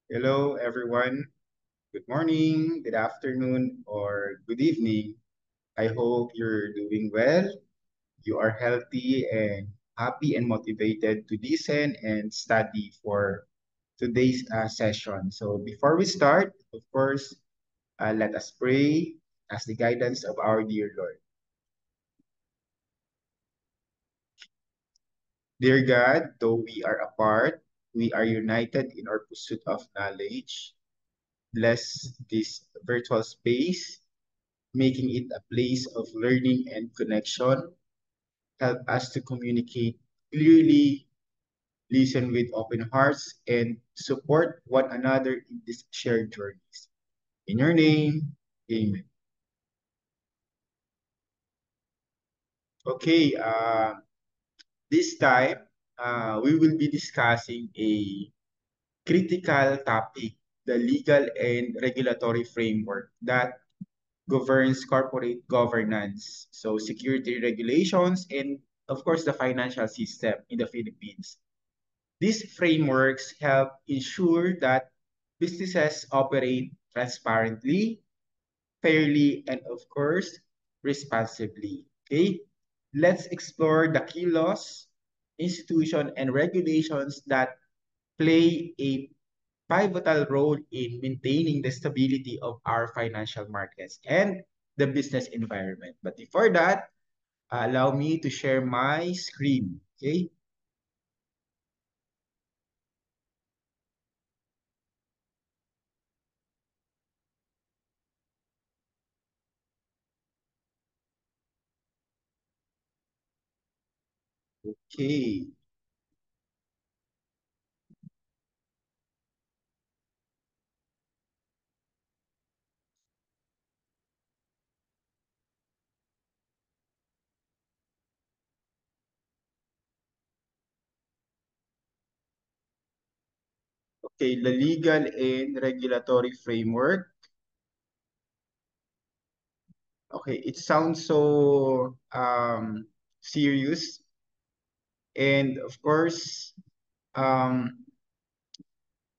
Hello, everyone. Good morning, good afternoon, or good evening. I hope you're doing well. You are healthy and happy and motivated to listen and study for today's session. So, before we start, of course, let us pray as the guidance of our dear Lord. Dear God, though we are apart, we are united in our pursuit of knowledge. Bless this virtual space, making it a place of learning and connection. Help us to communicate clearly, listen with open hearts, and support one another in these shared journeys. In your name, amen. Okay, this time we will be discussing a critical topic, the legal and regulatory framework that governs corporate governance, so security regulations, and of course the financial system in the Philippines. These frameworks help ensure that businesses operate transparently, fairly, and of course responsibly. Okay, let's explore the key laws, institutions, and regulations that play a pivotal role in maintaining the stability of our financial markets and the business environment. But before that, allow me to share my screen. Okay. Okay. Okay. The legal and regulatory framework. Okay. It sounds so serious. And of course, um,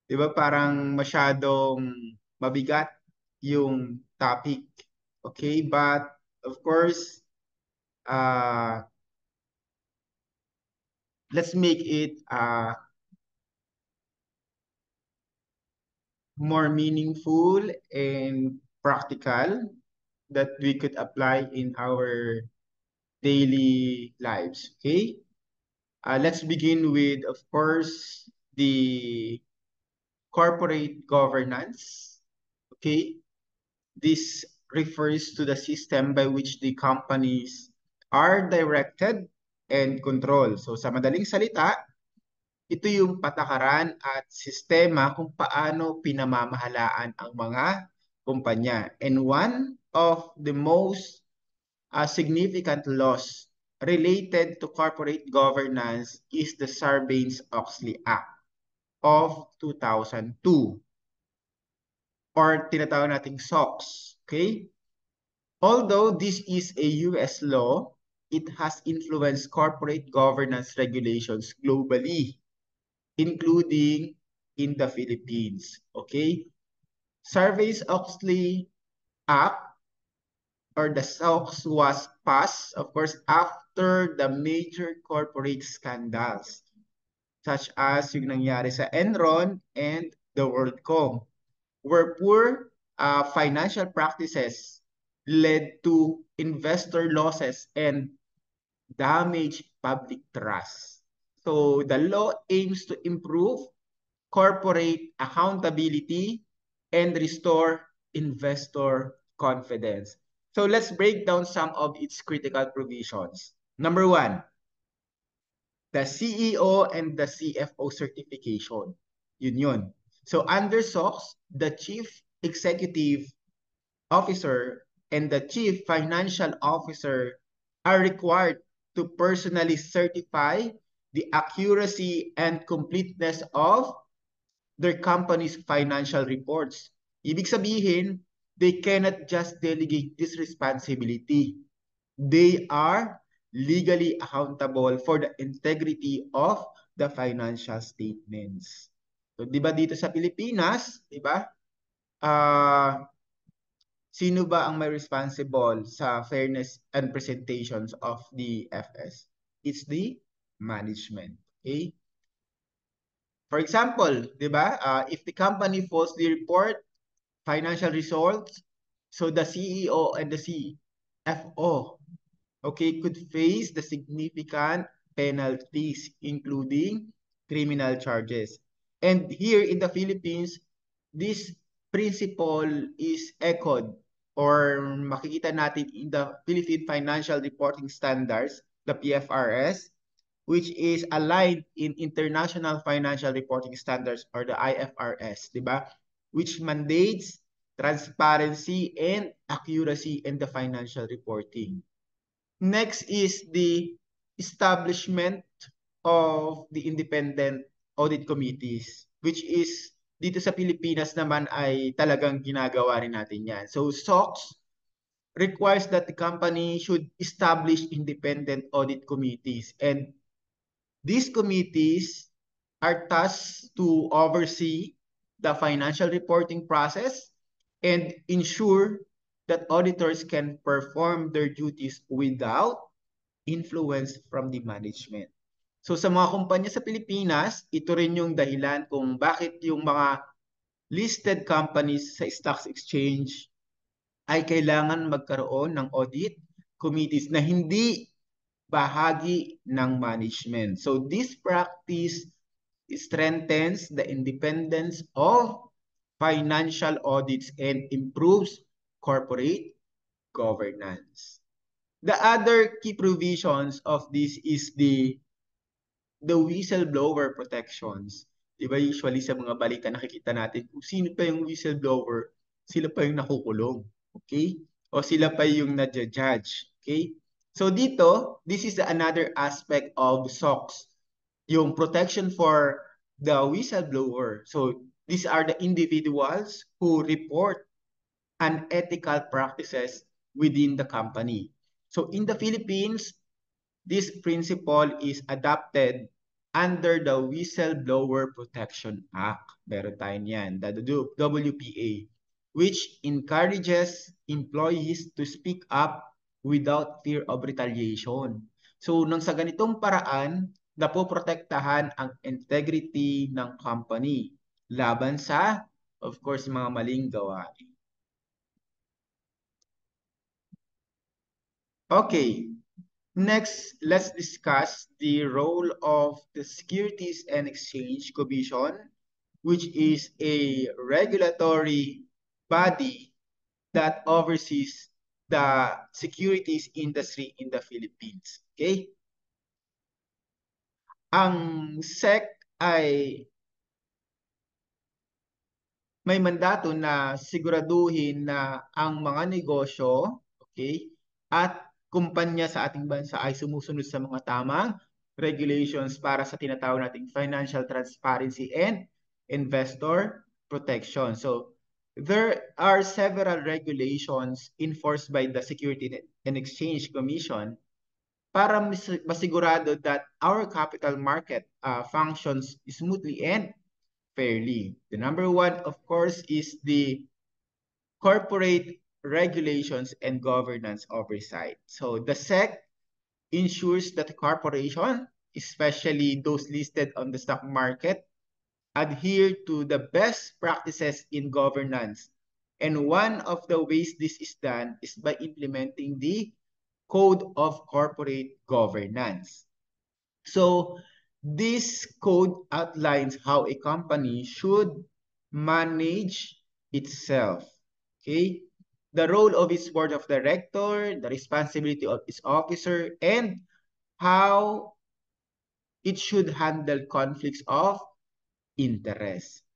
di ba parang masyadong mabigat yung topic. Okay. But of course, uh, let's make it more meaningful and practical that we could apply in our daily lives. Okay. Let's begin with, of course, the corporate governance. Okay. This refers to the system by which the companies are directed and controlled. So sa madaling salita, ito yung patakaran at sistema kung paano pinamamahalaan ang mga kumpanya. And one of the most significant laws related to corporate governance is the Sarbanes-Oxley Act of 2002 or tinatawag nating SOX. Okay? Although this is a US law, it has influenced corporate governance regulations globally, including in the Philippines. Okay? Sarbanes-Oxley Act or the SOX was passed, of course, after the major corporate scandals such as yung nangyari sa Enron and the WorldCom, where poor financial practices led to investor losses and damaged public trust. So the law aims to improve corporate accountability and restore investor confidence. So let's break down some of its critical provisions. Number one, the CEO and the CFO certification. Yun yun. So under SOX, the Chief Executive Officer and the Chief Financial Officer are required to personally certify the accuracy and completeness of their company's financial reports. Ibig sabihin, they cannot just delegate this responsibility. They are legally accountable for the integrity of the financial statements. So, 'di ba dito sa Pilipinas, 'di ba? Ah, sino ba ang may responsible sa fairness and presentations of the FS? It's the management. Okay? For example, 'di ba? If the company falsely report financial results, so the CEO and the CFO, okay, could face the significant penalties, including criminal charges. And here in the Philippines, this principle is echoed or makikita natin in the Philippine Financial Reporting Standards, the PFRS, which is aligned in International Financial Reporting Standards or the IFRS, di ba? Which mandates transparency and accuracy in the financial reporting. Next is the establishment of the independent audit committees, which is dito sa Pilipinas naman ay talagang ginagawa rin natin yan. So SOX requires that the company should establish independent audit committees, and these committees are tasked to oversee the financial reporting process and ensure that auditors can perform their duties without influence from the management. So sa mga kumpanya sa Pilipinas, ito rin yung dahilan kung bakit yung mga listed companies sa stock exchange ay kailangan magkaroon ng audit committees na hindi bahagi ng management. So this practice strengthens the independence of financial audits and improves corporate governance. The other key provisions of this is the whistleblower protections. Diba usually sa mga balita nakikita natin kung sino pa yung whistleblower, sila pa yung nakukulong. Okay? O sila pa yung nadja-judge. Okay? So dito, this is another aspect of SOX, yung protection for the whistleblower. So these are the individuals who report unethical practices within the company. So in the Philippines, this principle is adopted under the Whistleblower Protection Act. Meron tayo niyan, the WPA, which encourages employees to speak up without fear of retaliation. So, nang sa ganitong paraan, napoprotektahan ang integrity ng company laban sa, of course, mga maling gawain. Okay, next, let's discuss the role of the Securities and Exchange Commission, which is a regulatory body that oversees the securities industry in the Philippines. Okay? Ang SEC ay may mandato na siguraduhin na ang mga negosyo, okay, at kumpanya sa ating bansa ay sumusunod sa mga tamang regulations para sa tinatawag nating financial transparency and investor protection. So, there are several regulations enforced by the Securities and Exchange Commission para masigurado that our capital market functions smoothly and fairly. The number one, of course, is the corporate regulations and governance oversight. So the SEC ensures that the corporation, especially those listed on the stock market, adhere to the best practices in governance. And one of the ways this is done is by implementing the Code of Corporate Governance. So this code outlines how a company should manage itself. Okay? The role of its board of director, the responsibility of its officer, and how it should handle conflicts of interest.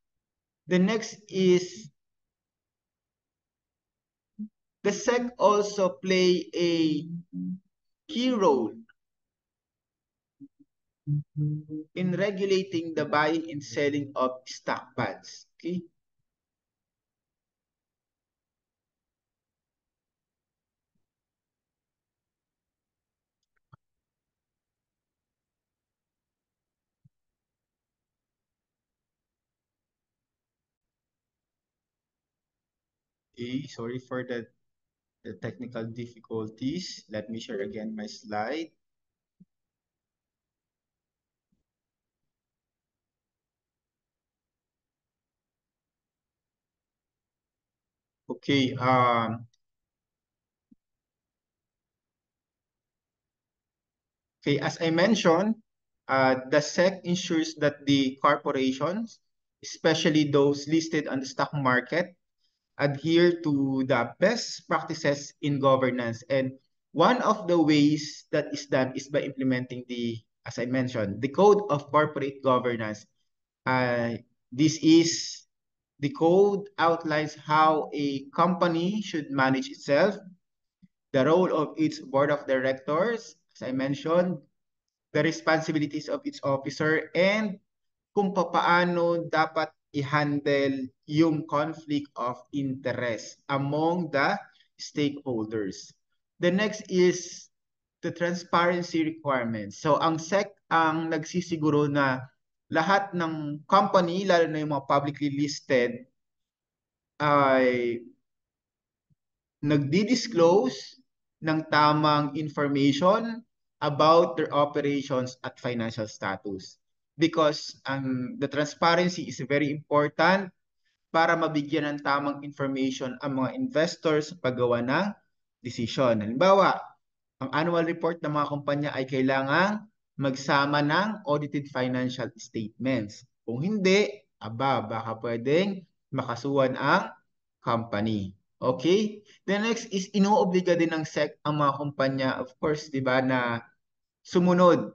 The next is the SEC also play a key role in regulating the buying and selling of stock bonds. Okay? Okay, sorry for the technical difficulties. Let me share again my slide. Okay, okay, as I mentioned, the SEC ensures that the corporations, especially those listed on the stock market, adhere to the best practices in governance. And one of the ways that is done is by implementing as I mentioned, the Code of Corporate Governance. Uh, this is the code outlines how a company should manage itself, the role of its board of directors, as I mentioned, the responsibilities of its officer, and kung papaano dapat i-handle yung conflict of interest among the stakeholders. The next is the transparency requirements. So ang SEC ang nagsisiguro na lahat ng company, lalo na yung mga publicly listed, ay nagdi-disclose ng tamang information about their operations at financial status. Because the transparency is very important para mabigyan ng tamang information ang mga investors sa paggawa ng decision. Halimbawa, ang annual report ng mga kumpanya ay kailangang magsama ng audited financial statements. Kung hindi, baka pwedeng makasuhan ang company. Okay? The next is inuobliga din ng SEC ang mga kumpanya, of course, di ba, na sumunod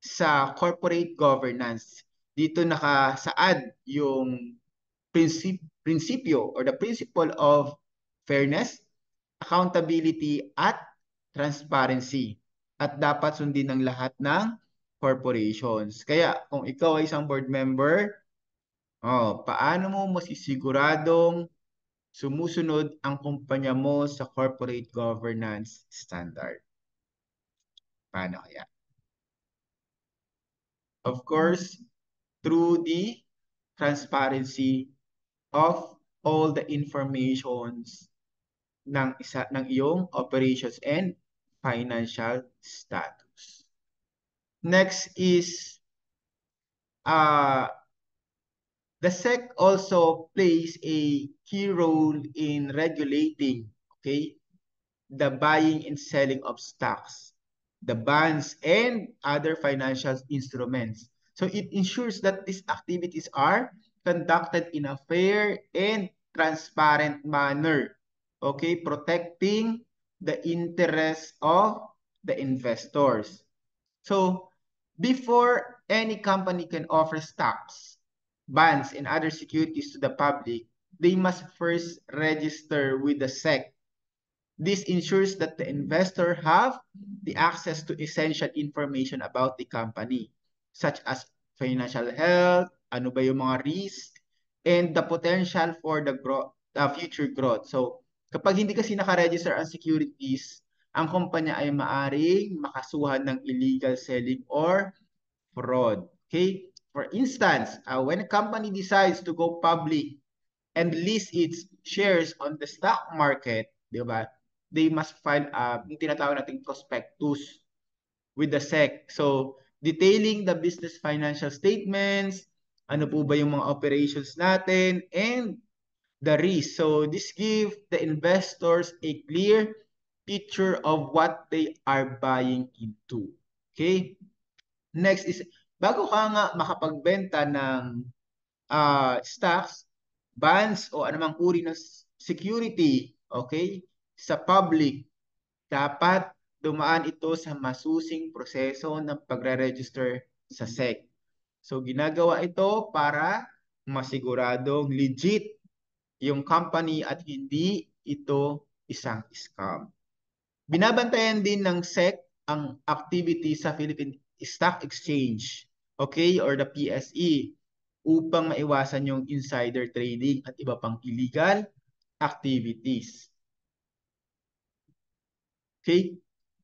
sa corporate governance. Dito nakasaad yung prinsipyo or the principle of fairness, accountability, at transparency. At dapat sundin ng lahat ng corporations. Kaya kung ikaw ay isang board member, paano mo masisiguradong sumusunod ang kumpanya mo sa corporate governance standard? Paano kaya? Of course, through the transparency of all the informations ng iyong operations and financial status. Next is uh, the SEC also plays a key role in regulating, okay, the buying and selling of stocks, the bonds, and other financial instruments. So it ensures that these activities are conducted in a fair and transparent manner, okay, protecting the interests of the investors. So before any company can offer stocks, bonds, and other securities to the public, they must first register with the SEC. This ensures that the investor have the access to essential information about the company, such as financial health, ano ba yung mga risk, and the potential for the future growth. So, kapag hindi kasi nakaregister ang securities, ang kumpanya ay maaring makasuhan ng illegal selling or fraud. Okay? For instance, when a company decides to go public and list its shares on the stock market, di ba? They must file yung tinatawag nating prospectus with the SEC. So, detailing the business financial statements, ano po ba yung mga operations natin, and the risk. So, this gives the investors a clear picture of what they are buying into. Okay? Next is, bago ka nga makapagbenta ng stocks, bonds, o anumang uri ng security, okay, sa public, dapat dumaan ito sa masusing proseso ng pagre-register sa SEC. So, ginagawa ito para masiguradong legit yung company at hindi ito isang scam. Binabantayan din ng SEC ang activity sa Philippine Stock Exchange, okay, or the PSE, upang maiwasan yung insider trading at iba pang illegal activities. Okay?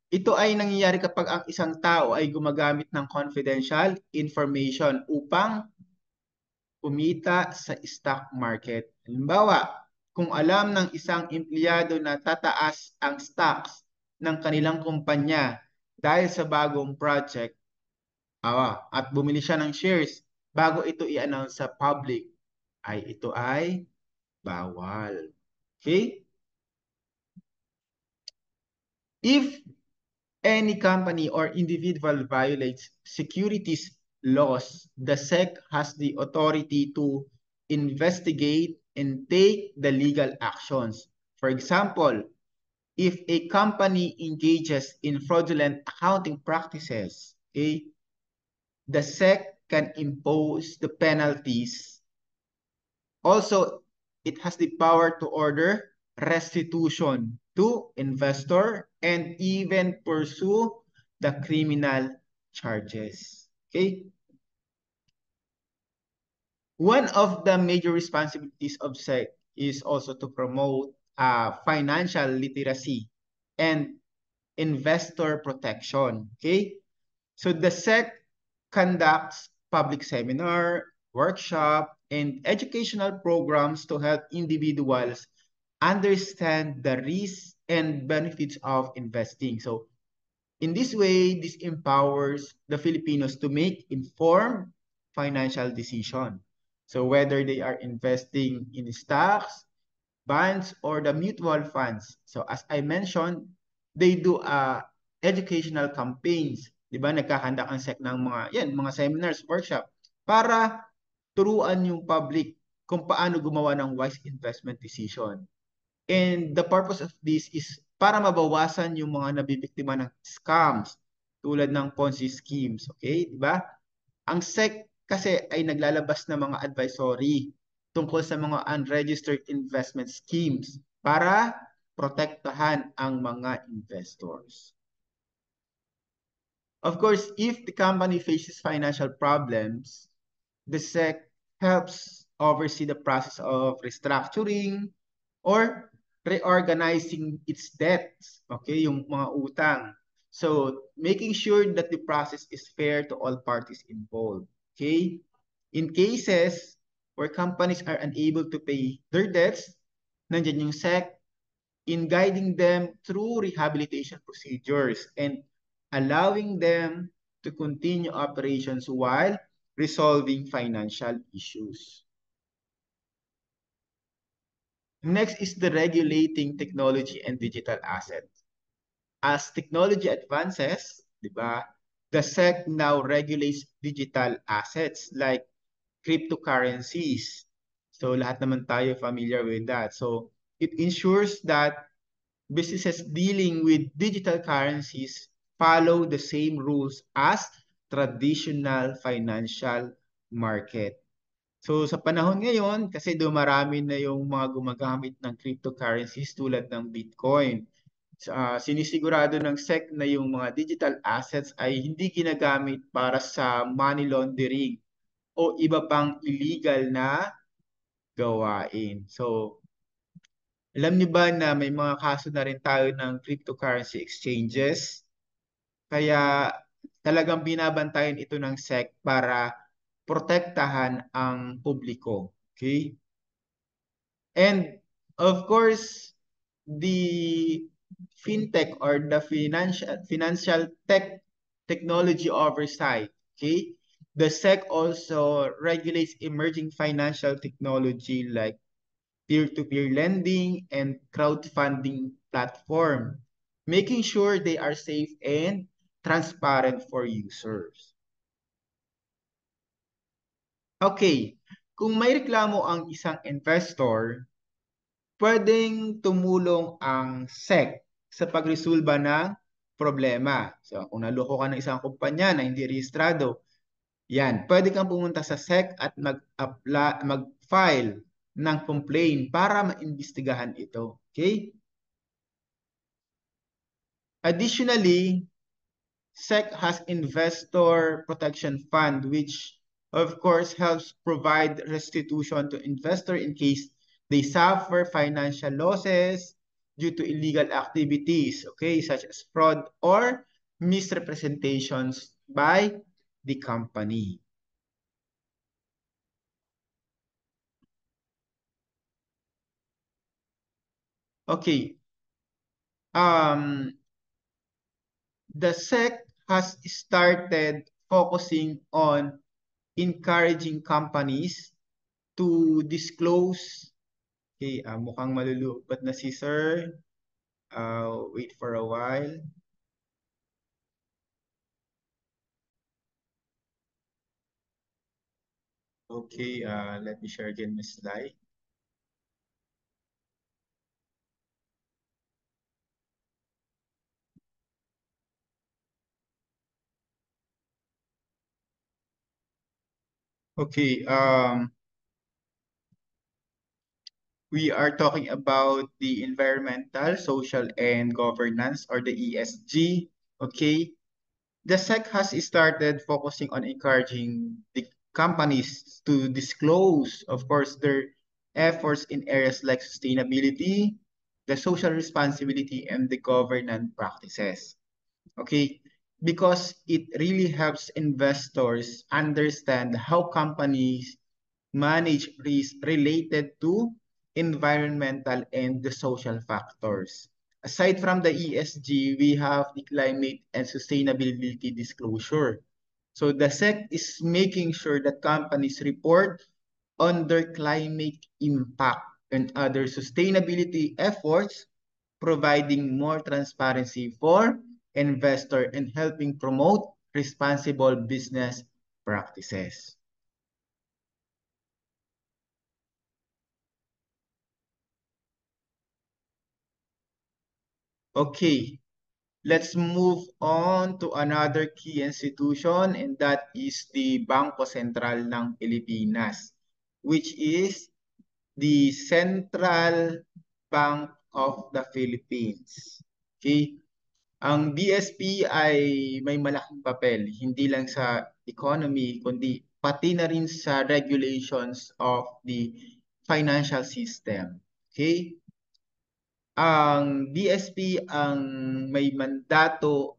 Ito ay nangyayari kapag ang isang tao ay gumagamit ng confidential information upang kumita sa stock market. Halimbawa, kung alam ng isang empleyado na tataas ang stocks ng kanilang kumpanya dahil sa bagong project, at bumili siya ng shares bago ito i-announce sa public, ito ay bawal. Okay? If any company or individual violates securities laws, the SEC has the authority to investigate and take the legal actions. For example, if a company engages in fraudulent accounting practices, okay, the SEC can impose the penalties. Also, it has the power to order restitution to investor and even pursue the criminal charges. Okay? One of the major responsibilities of SEC is also to promote financial literacy and investor protection. Okay? So the SEC conducts public seminar, workshop, and educational programs to help individuals understand the risks and benefits of investing. So in this way, this empowers the Filipinos to make informed financial decisions. So whether they are investing in stocks, bonds, or the mutual funds. So as I mentioned, they do educational campaigns. Di ba? Nagkahanda ang SEC ng mga seminars, workshop, para turuan yung public kung paano gumawa ng wise investment decision. And the purpose of this is para mabawasan yung mga nabibiktima ng scams tulad ng Ponzi schemes. Okay? Di ba? Ang SEC kasi ay naglalabas ng mga advisory tungkol sa mga unregistered investment schemes para protektahan ang mga investors. Of course, if the company faces financial problems, the SEC helps oversee the process of restructuring or reorganizing its debts, okay, yung mga utang. So, making sure that the process is fair to all parties involved, okay? In cases where companies are unable to pay their debts, nandiyan yung SEC in guiding them through rehabilitation procedures and allowing them to continue operations while resolving financial issues. Next is the regulating technology and digital assets. As technology advances, di ba, the SEC now regulates digital assets like cryptocurrencies. So lahat naman tayo familiar with that. So it ensures that businesses dealing with digital currencies follow the same rules as traditional financial market. So sa panahon ngayon, kasi dumarami na yung mga gumagamit ng cryptocurrencies tulad ng Bitcoin. Sinisigurado ng SEC na yung mga digital assets ay hindi ginagamit para sa money laundering o iba pang illegal na gawain. So, alam niyo ba na may mga kaso na rin tayo ng cryptocurrency exchanges? Kaya talagang binabantayan ito ng SEC para protektahan ang publiko. Okay? And of course, the fintech or the financial technology oversight, okay? The SEC also regulates emerging financial technology like peer-to-peer lending and crowdfunding platform, making sure they are safe and transparent for users. Okay, kung may reklamo ang isang investor, pwedeng tumulong ang SEC sa pagresolba ng problema. So, kung naloko ka ng isang kumpanya na hindi rehistrado, yan, pwede kang pumunta sa SEC at mag-file ng complaint para maimbestigahan ito. Okay? Additionally, SEC has Investor Protection Fund, which of course helps provide restitution to investor in case they suffer financial losses due to illegal activities, okay, such as fraud or misrepresentations by the company. Okay. Um, the SEC has started focusing on encouraging companies to disclose. Okay, mukhang malulupad na si sir. Wait for a while. Okay, let me share again my slide. Okay, we are talking about the environmental, social, and governance, or the ESG. Okay, the SEC has started focusing on encouraging the companies to disclose, of course, their efforts in areas like sustainability, the social responsibility, and the governance practices. Okay, because it really helps investors understand how companies manage risk related to environmental and the social factors. Aside from the ESG, we have the climate and sustainability disclosure. So the SEC is making sure that companies report on their climate impact and other sustainability efforts, providing more transparency for investor and helping promote responsible business practices. Okay, let's move on to another key institution, and that is the Bangko Sentral ng Pilipinas, which is the Central Bank of the Philippines. Okay? Ang BSP ay may malaking papel, hindi lang sa economy, kundi pati na rin sa regulations of the financial system. Okay? Ang BSP ang may mandato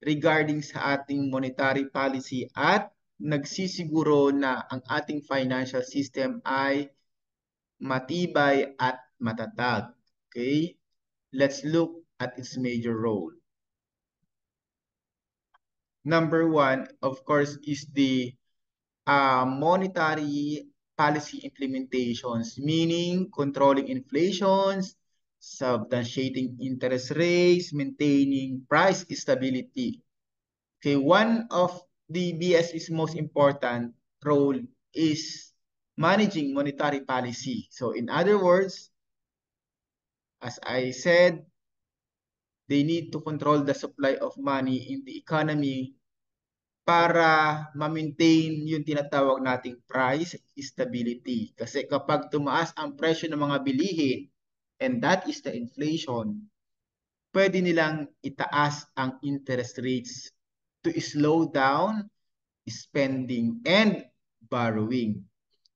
regarding sa ating monetary policy at nagsisiguro na ang ating financial system ay matibay at matatag. Okay? Let's look at its major role. Number one, of course, is the monetary policy implementations, meaning controlling inflations, substantiating interest rates, maintaining price stability. Okay, one of the BS's most important role is managing monetary policy. So in other words, as I said, they need to control the supply of money in the economy para ma-maintain yung tinatawag nating price stability. Kasi kapag tumaas ang presyo ng mga bilihin, and that is the inflation, pwede nilang itaas ang interest rates to slow down spending and borrowing.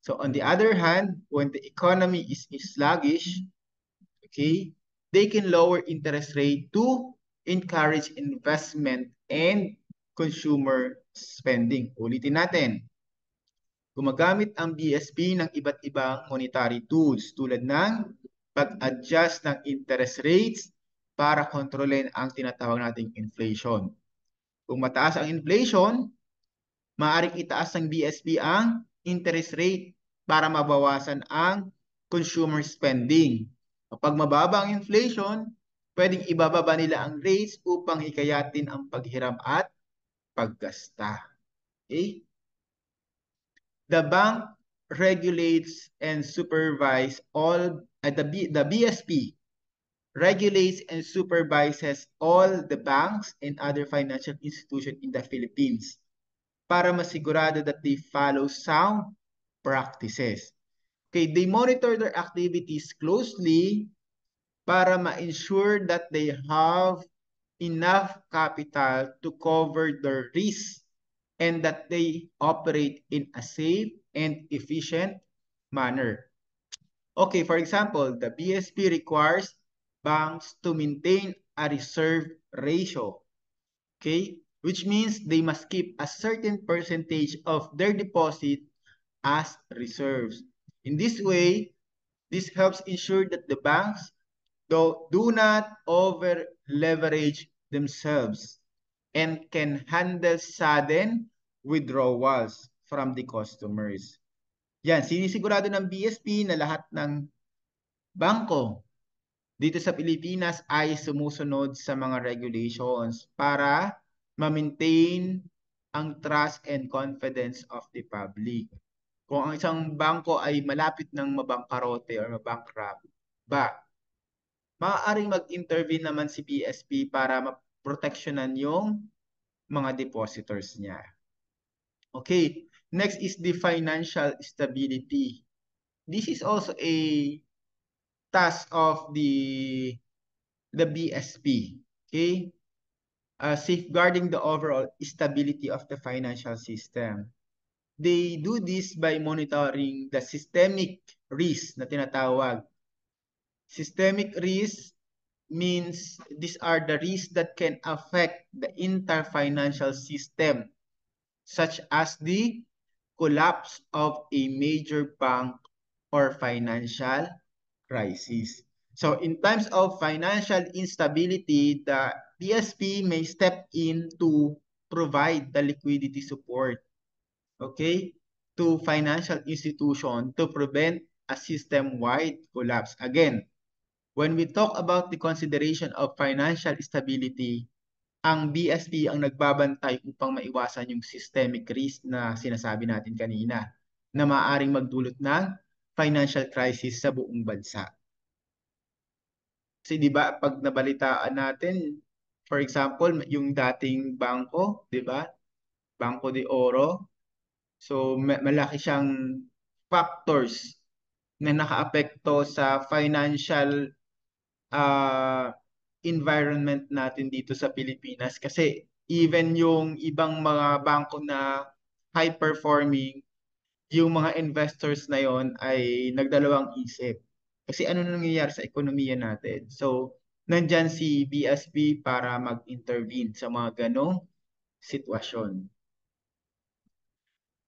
So on the other hand, when the economy is sluggish, okay, they can lower interest rate to encourage investment and consumer spending. Ulitin natin, gumagamit ang BSP ng iba't ibang monetary tools tulad ng pag-adjust ng interest rates para kontrolin ang tinatawag nating inflation. Kung mataas ang inflation, maaaring itaas ng BSP ang interest rate para mabawasan ang consumer spending. Kapag mababa ang inflation, pwedeng ibababa nila ang rates upang hikayatin ang paghiram at paggasta. Okay? The bank regulates and supervises the BSP regulates and supervises all the banks and other financial institutions in the Philippines para masigurado that they follow sound practices. Okay, they monitor their activities closely para ma-ensure that they have enough capital to cover their risks and that they operate in a safe and efficient manner. Okay, for example, the BSP requires banks to maintain a reserve ratio, okay, which means they must keep a certain percentage of their deposit as reserves. In this way, This helps ensure that the banks do not over leverage themselves and can handle sudden withdrawals from the customers. Yan, sinisigurado ng BSP na lahat ng bangko dito sa Pilipinas ay sumusunod sa mga regulations para ma-maintain ang trust and confidence of the public. Kung ang isang bangko ay malapit ng mabangkarote or mabankrupt, maaaring mag-intervene naman si BSP para maproteksyonan yung mga depositors niya. Okay, next is the financial stability. This is also a task of the BSP. Okay, safeguarding the overall stability of the financial system. They do this by monitoring the systemic risk na tinatawag. Systemic risk means these are the risks that can affect the entire financial system, such as the collapse of a major bank or financial crisis. So in times of financial instability, the PSP may step in to provide the liquidity support, okay, to financial institution to prevent a system-wide collapse. Again, when we talk about the consideration of financial stability, ang BSP ang nagbabantay upang maiwasan yung systemic risk na sinasabi natin kanina na maaaring magdulot ng financial crisis sa buong bansa. Kasi di ba pag nabalitaan natin, for example, yung dating bangko, di ba? Banco de Oro. So malaki siyang factors na nakaapekto sa financial uh, environment natin dito sa Pilipinas kasi even yung ibang mga bangko na high performing, yung mga investors na yon ay nagdalawang isip. Kasi ano na nangyayari sa ekonomiya natin. So, nandyan si BSP para mag-intervene sa mga ganong sitwasyon.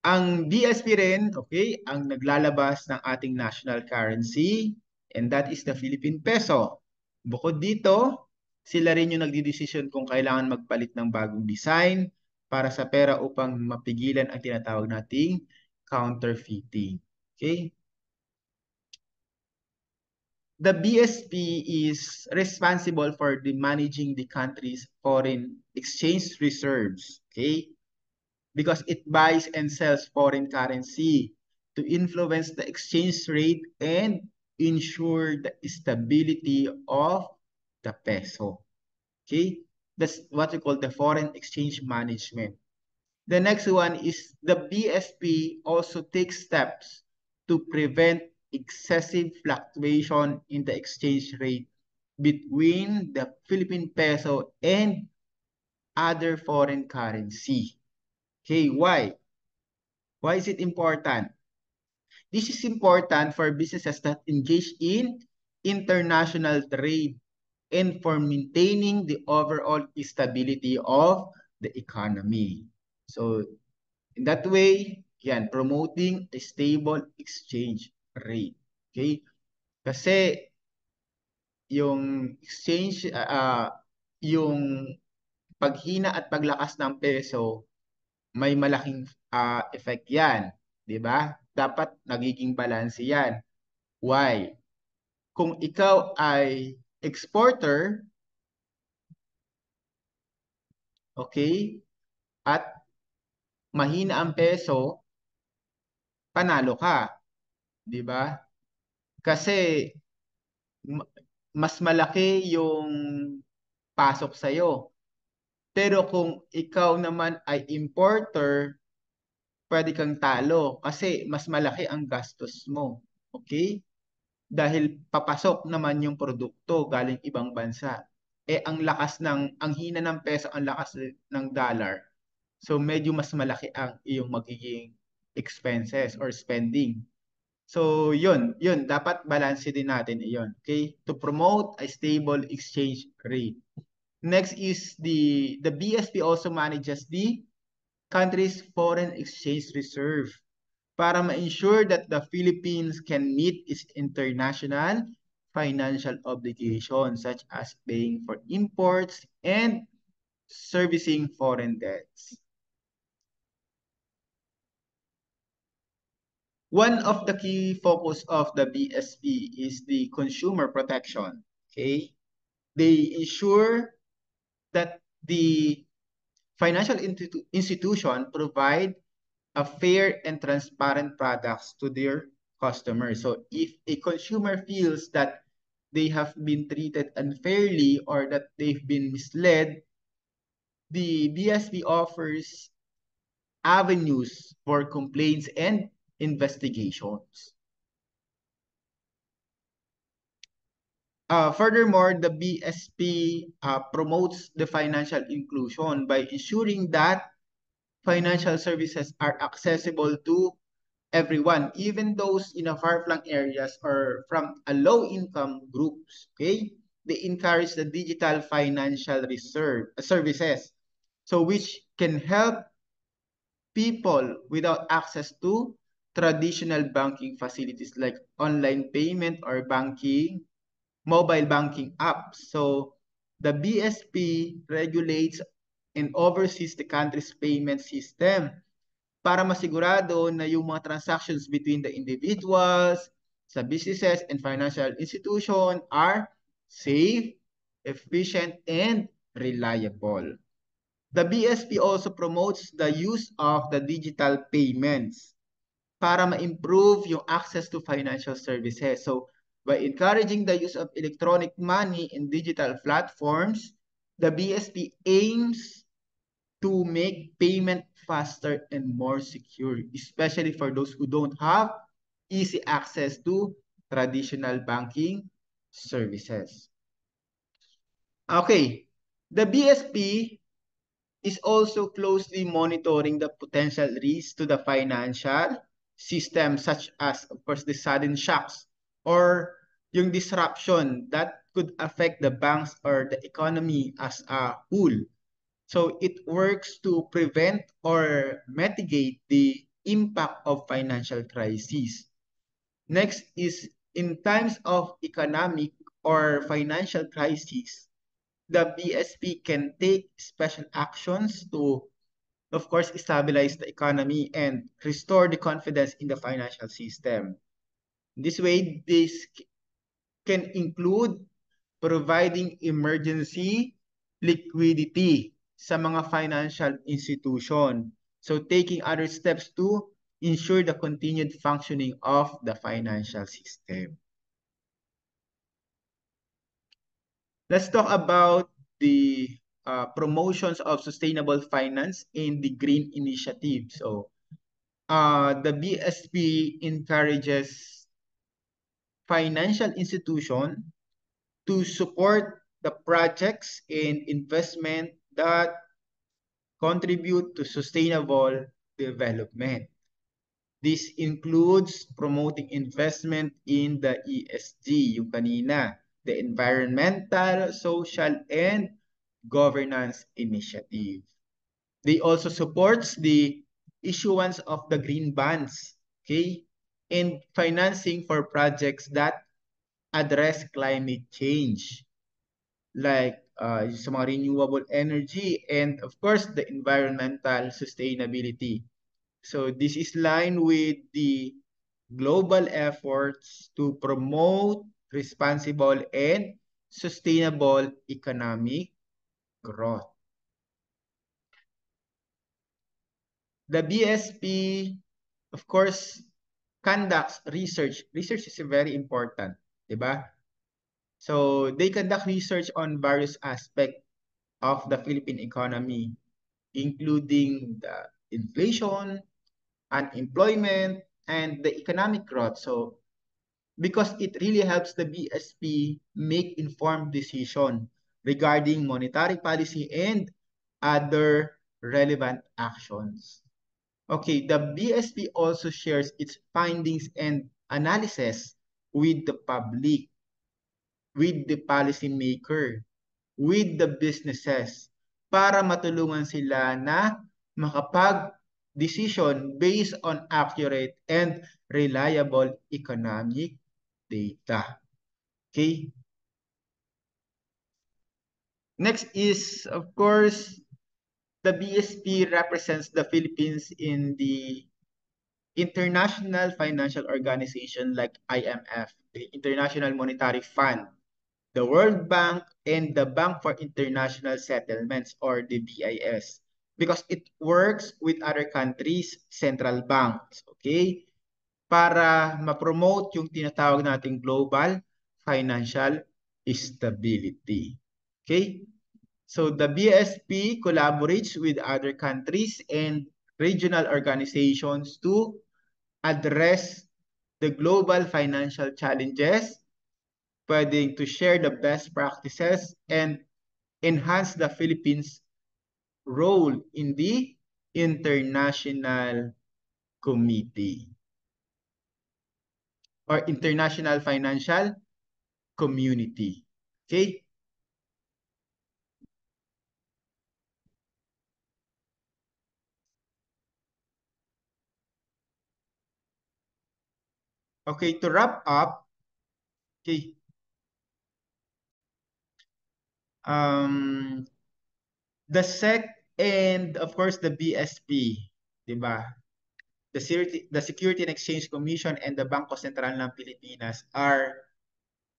Ang BSP rin, okay, ang naglalabas ng ating national currency and that is the Philippine Peso. Bukod dito, sila rin yung nagdidesisyon kung kailangan magpalit ng bagong design para sa pera upang mapigilan ang tinatawag nating counterfeiting. Okay? The BSP is responsible for managing the country's foreign exchange reserves. Okay? Because it buys and sells foreign currency to influence the exchange rate and ensure the stability of the peso. Okay? That's what we call the foreign exchange management. The next one is the BSP also takes steps to prevent excessive fluctuation in the exchange rate between the Philippine peso and other foreign currency. Okay, why? Why is it important? This is important for businesses that engage in international trade and for maintaining the overall stability of the economy. So, in that way, yan, promoting a stable exchange rate. Okay? Kasi yung exchange, yung paghina at paglakas ng peso, may malaking effect yan. 'Di ba? Dapat nagiging balanse yan. Why? Kung ikaw ay exporter, okay, at mahina ang peso, panalo ka. 'Di ba? Kasi mas malaki yung pasok sa'yo. Pero kung ikaw naman ay importer, pwede kang talo kasi mas malaki ang gastos mo. Okay? Dahil papasok naman yung produkto galing ibang bansa. Eh ang hina ng peso, ang lakas ng dollar. So medyo mas malaki ang iyong magiging expenses or spending. So yun dapat balance din natin iyon, okay? To promote a stable exchange rate. Next is the BSP also manages the country's foreign exchange reserve para ma-ensure that the Philippines can meet its international financial obligations such as paying for imports and servicing foreign debts. One of the key focus of the BSP is the consumer protection. Okay, they ensure that the financial institution provide a fair and transparent products to their customers. So if a consumer feels that they have been treated unfairly or that they've been misled, the BSP offers avenues for complaints and investigations. Furthermore, the BSP promotes the financial inclusion by ensuring that financial services are accessible to everyone, even those in a far-flung areas or from a low-income groups. Okay, they encourage the digital financial services, so which can help people without access to traditional banking facilities like online payment or banking, mobile banking apps. So the BSP regulates and oversees the country's payment system para masigurado na yung mga transactions between the individuals, sa businesses, and financial institution are safe, efficient, and reliable. The BSP also promotes the use of the digital payments para ma-improve yung access to financial services. So, by encouraging the use of electronic money in digital platforms, the BSP aims to make payment faster and more secure, especially for those who don't have easy access to traditional banking services. Okay, the BSP is also closely monitoring the potential risks to the financial system, such as, of course, the sudden shocks or yung disruption that could affect the banks or the economy as a whole. So it works to prevent or mitigate the impact of financial crises. Next is in times of economic or financial crises, the BSP can take special actions to, of course, stabilize the economy and restore the confidence in the financial system. This way, this can include providing emergency liquidity sa mga financial institution. So taking other steps to ensure the continued functioning of the financial system. Let's talk about the promotions of sustainable finance in the green initiative. So the BSP encourages financial institution to support the projects and investment that contribute to sustainable development. This includes promoting investment in the ESG, yung kanina, the environmental, social, and governance initiative. They also supports the issuance of the green bonds, okay, and financing for projects that address climate change, like sa mga renewable energy and of course the environmental sustainability. So this is line with the global efforts to promote responsible and sustainable economic growth. The BSP, of course, conducts research. Research is very important, di ba? So they conduct research on various aspects of the Philippine economy, including the inflation, unemployment, and the economic growth. So because it really helps the BSP make informed decision regarding monetary policy and other relevant actions. Okay, the BSP also shares its findings and analysis with the public, with the policymaker, with the businesses, para matulungan sila na makapag decision based on accurate and reliable economic data. Okay? Next is, of course, the BSP represents the Philippines in the international financial organization like IMF, the International Monetary Fund, the World Bank, and the Bank for International Settlements or the BIS because it works with other countries' central banks, okay? Para ma-promote yung tinatawag nating global financial stability. Okay? So the BSP collaborates with other countries and regional organizations to address the global financial challenges, pwedeng to share the best practices and enhance the Philippines' role in the international committee or international financial community. Okay? Okay, to wrap up, okay, um, the SEC and of course the BSP, di ba? The Security and Exchange Commission and the Bangko Sentral ng Pilipinas are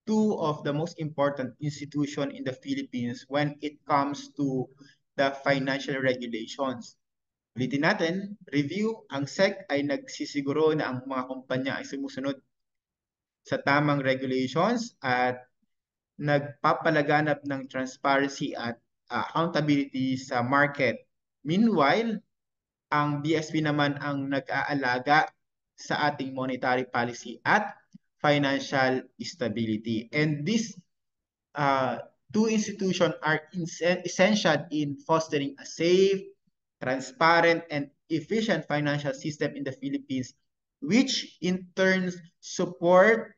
two of the most important institution in the Philippines when it comes to the financial regulations. Ulitin natin, review, ang SEC ay nagsisiguro na ang mga kumpanya ay sumusunod sa tamang regulations at nagpapalaganap ng transparency at accountability sa market. Meanwhile, ang BSP naman ang nag-aalaga sa ating monetary policy at financial stability. And these two institutions are essential in fostering a safe, transparent, and efficient financial system in the Philippines, which in turn supports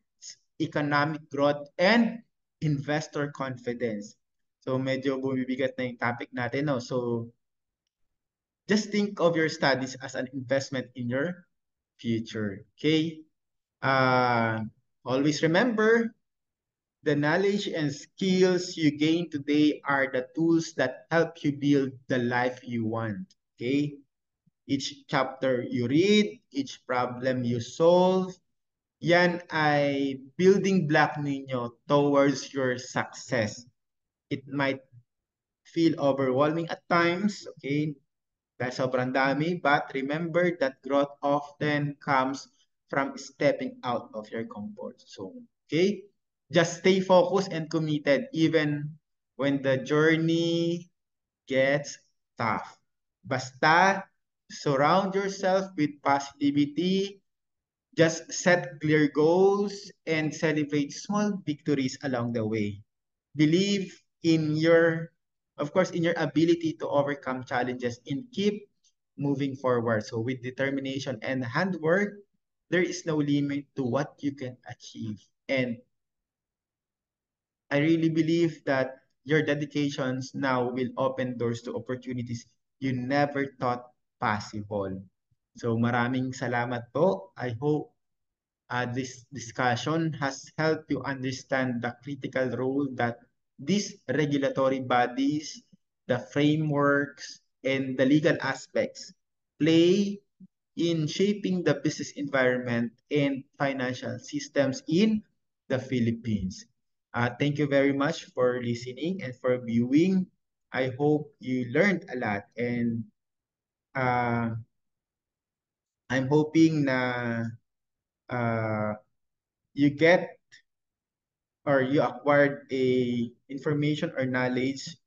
economic growth and investor confidence. So medyo bumibigat na yung topic natin, no? So just think of your studies as an investment in your future. Okay? Uh, Always remember, the knowledge and skills you gain today are the tools that help you build the life you want. Okay? Each chapter you read, each problem you solve, yan ay building block ninyo towards your success. It might feel overwhelming at times, okay? Dahil sobrang dami, but remember that growth often comes from stepping out of your comfort zone. Okay? Just stay focused and committed even when the journey gets tough. Basta surround yourself with positivity, just set clear goals and celebrate small victories along the way. Believe in your, of course, in your ability to overcome challenges and keep moving forward. So with determination and handwork, there is no limit to what you can achieve. And I really believe that your dedications now will open doors to opportunities you never thought possible. So maraming salamat po. I hope this discussion has helped you understand the critical role that these regulatory bodies, the frameworks, and the legal aspects play in shaping the business environment and financial systems in the Philippines. Thank you very much for listening and for viewing. I hope you learned a lot and uh, I'm hoping na uh, you get or you acquired a information or knowledge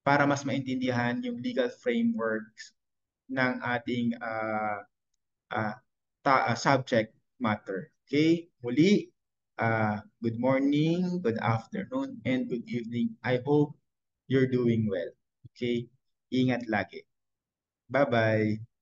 para mas maintindihan yung legal frameworks ng ating uh, subject matter. Okay? Muli, good morning, good afternoon, and good evening. I hope you're doing well. Okay? Ingat lagi. Bye-bye.